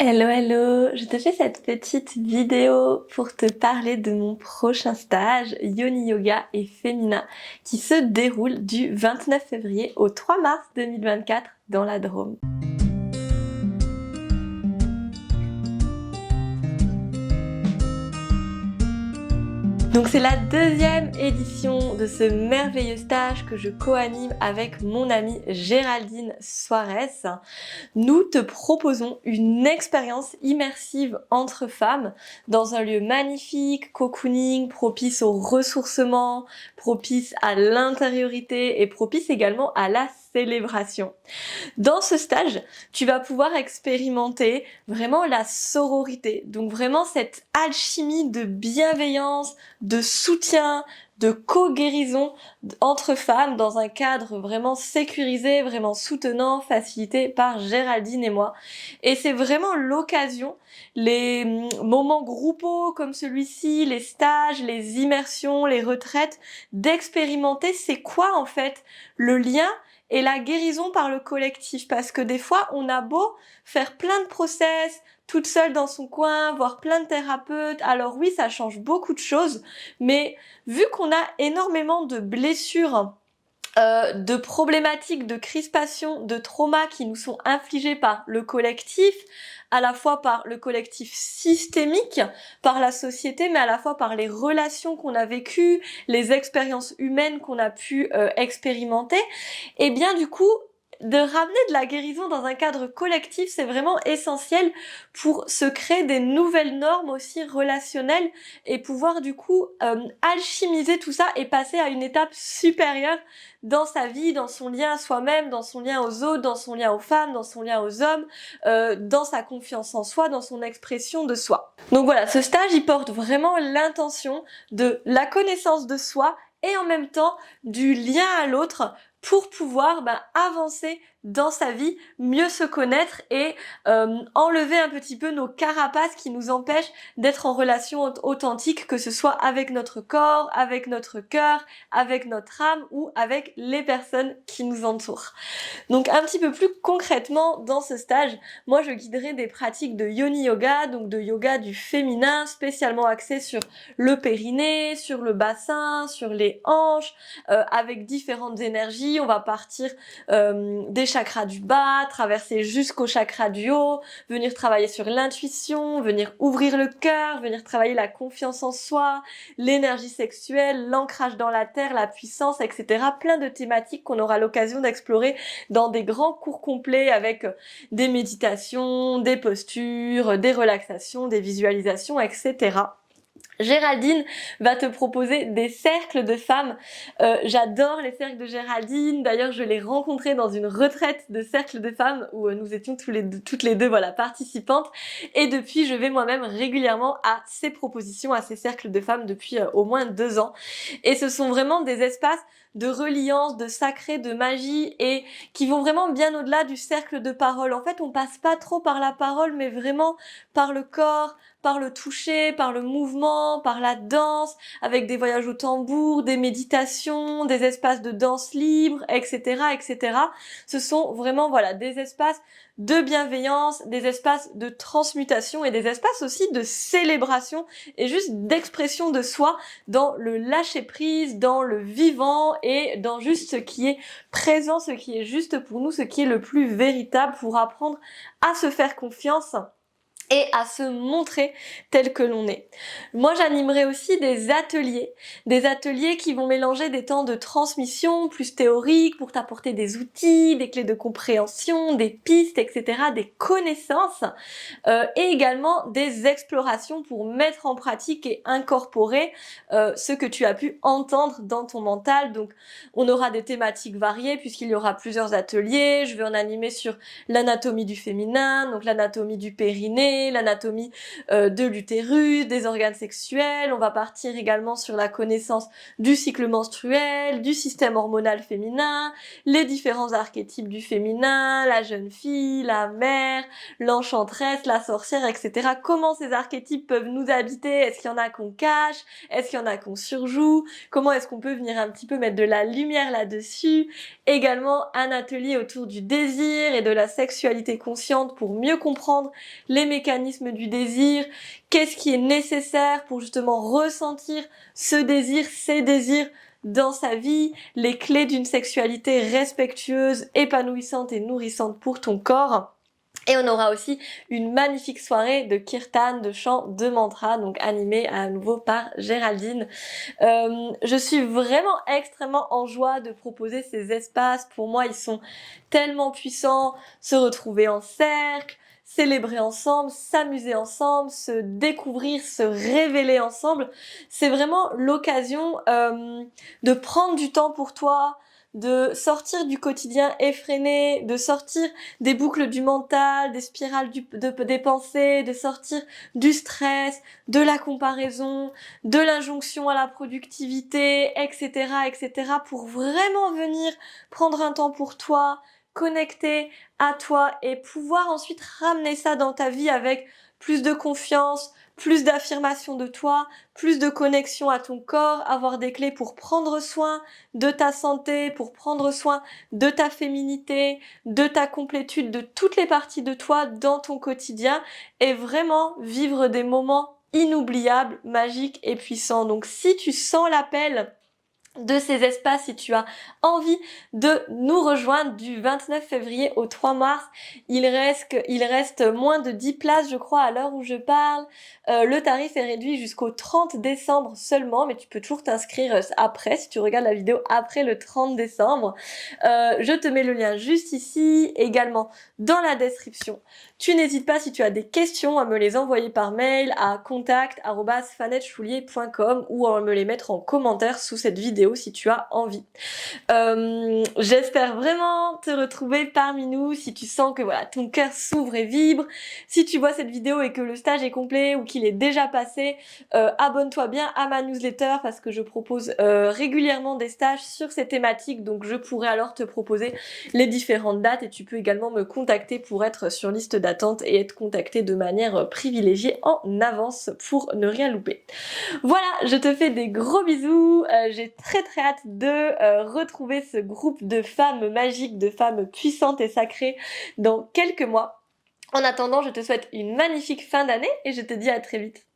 Hello, hello! Je te fais cette petite vidéo pour te parler de mon prochain stage Yoni Yoga et Féminin qui se déroule du 29 février au 3 mars 2024 dans la Drôme. Donc c'est la deuxième édition de ce merveilleux stage que je co-anime avec mon amie Géraldine Suarez. Nous te proposons une expérience immersive entre femmes dans un lieu magnifique, cocooning, propice au ressourcement, propice à l'intériorité et propice également à la célébration. Dans ce stage, tu vas pouvoir expérimenter vraiment la sororité, donc vraiment cette alchimie de bienveillance, de soutien, de co-guérison entre femmes dans un cadre vraiment sécurisé, vraiment soutenant, facilité par Géraldine et moi. Et c'est vraiment l'occasion, les moments groupaux comme celui-ci, les stages, les immersions, les retraites, d'expérimenter c'est quoi en fait le lien et la guérison par le collectif, parce que des fois, on a beau faire plein de process, toute seule dans son coin, voir plein de thérapeutes, alors oui, ça change beaucoup de choses, mais vu qu'on a énormément de blessures, de problématiques, de crispations, de traumas qui nous sont infligés par le collectif, à la fois par le collectif systémique, par la société, mais à la fois par les relations qu'on a vécues, les expériences humaines qu'on a pu expérimenter, et bien du coup, de ramener de la guérison dans un cadre collectif, c'est vraiment essentiel pour se créer des nouvelles normes aussi relationnelles et pouvoir du coup alchimiser tout ça et passer à une étape supérieure dans sa vie, dans son lien à soi-même, dans son lien aux autres, dans son lien aux femmes, dans son lien aux hommes, dans sa confiance en soi, dans son expression de soi. Donc voilà, ce stage, il porte vraiment l'intention de la connaissance de soi et en même temps du lien à l'autre pour pouvoir avancer dans sa vie, mieux se connaître et enlever un petit peu nos carapaces qui nous empêchent d'être en relation authentique, que ce soit avec notre corps, avec notre cœur, avec notre âme ou avec les personnes qui nous entourent. Donc un petit peu plus concrètement dans ce stage, moi je guiderai des pratiques de Yoni Yoga, donc de yoga du féminin, spécialement axé sur le périnée, sur le bassin, sur les hanches, avec différentes énergies. On va partir des chakras du bas, traverser jusqu'au chakra du haut, venir travailler sur l'intuition, venir ouvrir le cœur, venir travailler la confiance en soi, l'énergie sexuelle, l'ancrage dans la terre, la puissance, etc. Plein de thématiques qu'on aura l'occasion d'explorer dans des grands cours complets avec des méditations, des postures, des relaxations, des visualisations, etc. Géraldine va te proposer des cercles de femmes. J'adore les cercles de Géraldine. D'ailleurs, je l'ai rencontrée dans une retraite de cercles de femmes où nous étions toutes les deux voilà, participantes. Et depuis, je vais moi-même régulièrement à ces propositions, à ces cercles de femmes depuis au moins 2 ans. Et ce sont vraiment des espaces de reliance, de sacré, de magie et qui vont vraiment bien au-delà du cercle de parole. En fait, on passe pas trop par la parole, mais vraiment par le corps, par le toucher, par le mouvement, par la danse, avec des voyages au tambour, des méditations, des espaces de danse libre, etc., etc. Ce sont vraiment, voilà, des espaces de bienveillance, des espaces de transmutation et des espaces aussi de célébration et juste d'expression de soi dans le lâcher-prise, dans le vivant et dans juste ce qui est présent, ce qui est juste pour nous, ce qui est le plus véritable pour apprendre à se faire confiance et à se montrer tel que l'on est. Moi, j'animerai aussi des ateliers qui vont mélanger des temps de transmission plus théoriques pour t'apporter des outils, des clés de compréhension, des pistes, etc., des connaissances, et également des explorations pour mettre en pratique et incorporer ce que tu as pu entendre dans ton mental. Donc, on aura des thématiques variées puisqu'il y aura plusieurs ateliers. Je vais en animer sur l'anatomie du féminin, donc l'anatomie du périnée, périnée, l'anatomie de l'utérus, des organes sexuels. On va partir également sur la connaissance du cycle menstruel, du système hormonal féminin, les différents archétypes du féminin, la jeune fille, la mère, l'enchanteresse, la sorcière, etc. Comment ces archétypes peuvent nous habiter? Est-ce qu'il y en a qu'on cache? Est-ce qu'il y en a qu'on surjoue? Comment est-ce qu'on peut venir un petit peu mettre de la lumière là-dessus? Également un atelier autour du désir et de la sexualité consciente pour mieux comprendre les mécanismes du désir, qu'est-ce qui est nécessaire pour justement ressentir ce désir, ces désirs dans sa vie, les clés d'une sexualité respectueuse, épanouissante et nourrissante pour ton corps. Et on aura aussi une magnifique soirée de kirtan, de chant, de mantra, donc animée à nouveau par Géraldine. Je suis vraiment extrêmement en joie de proposer ces espaces. Pour moi, ils sont tellement puissants. Se retrouver en cercle, célébrer ensemble, s'amuser ensemble, se découvrir, se révéler ensemble. C'est vraiment l'occasion de prendre du temps pour toi, de sortir du quotidien effréné, de sortir des boucles du mental, des spirales des pensées, de sortir du stress, de la comparaison, de l'injonction à la productivité, etc., etc., pour vraiment venir prendre un temps pour toi, connecter à toi et pouvoir ensuite ramener ça dans ta vie avec plus de confiance, plus d'affirmation de toi, plus de connexion à ton corps, avoir des clés pour prendre soin de ta santé, pour prendre soin de ta féminité, de ta complétude, de toutes les parties de toi dans ton quotidien et vraiment vivre des moments inoubliables, magiques et puissants. Donc si tu sens l'appel de ces espaces, si tu as envie de nous rejoindre du 29 février au 3 mars, il reste moins de 10 places je crois à l'heure où je parle. Le tarif est réduit jusqu'au 30 décembre seulement, mais tu peux toujours t'inscrire après, si tu regardes la vidéo après le 30 décembre. Je te mets le lien juste ici, également dans la description. Tu n'hésites pas, si tu as des questions, à me les envoyer par mail à contact@fanetchoulier.com ou à me les mettre en commentaire sous cette vidéo si tu as envie. J'espère vraiment te retrouver parmi nous. Si tu sens que voilà, ton cœur s'ouvre et vibre, si tu vois cette vidéo et que le stage est complet ou qu'il est déjà passé, abonne-toi bien à ma newsletter parce que je propose régulièrement des stages sur ces thématiques, donc je pourrai alors te proposer les différentes dates et tu peux également me contacter pour être sur liste d'attente et être contacté de manière privilégiée en avance pour ne rien louper. Voilà, je te fais des gros bisous, j'ai très hâte de retrouver ce groupe de femmes magiques, de femmes puissantes et sacrées dans quelques mois. En attendant, je te souhaite une magnifique fin d'année et je te dis à très vite.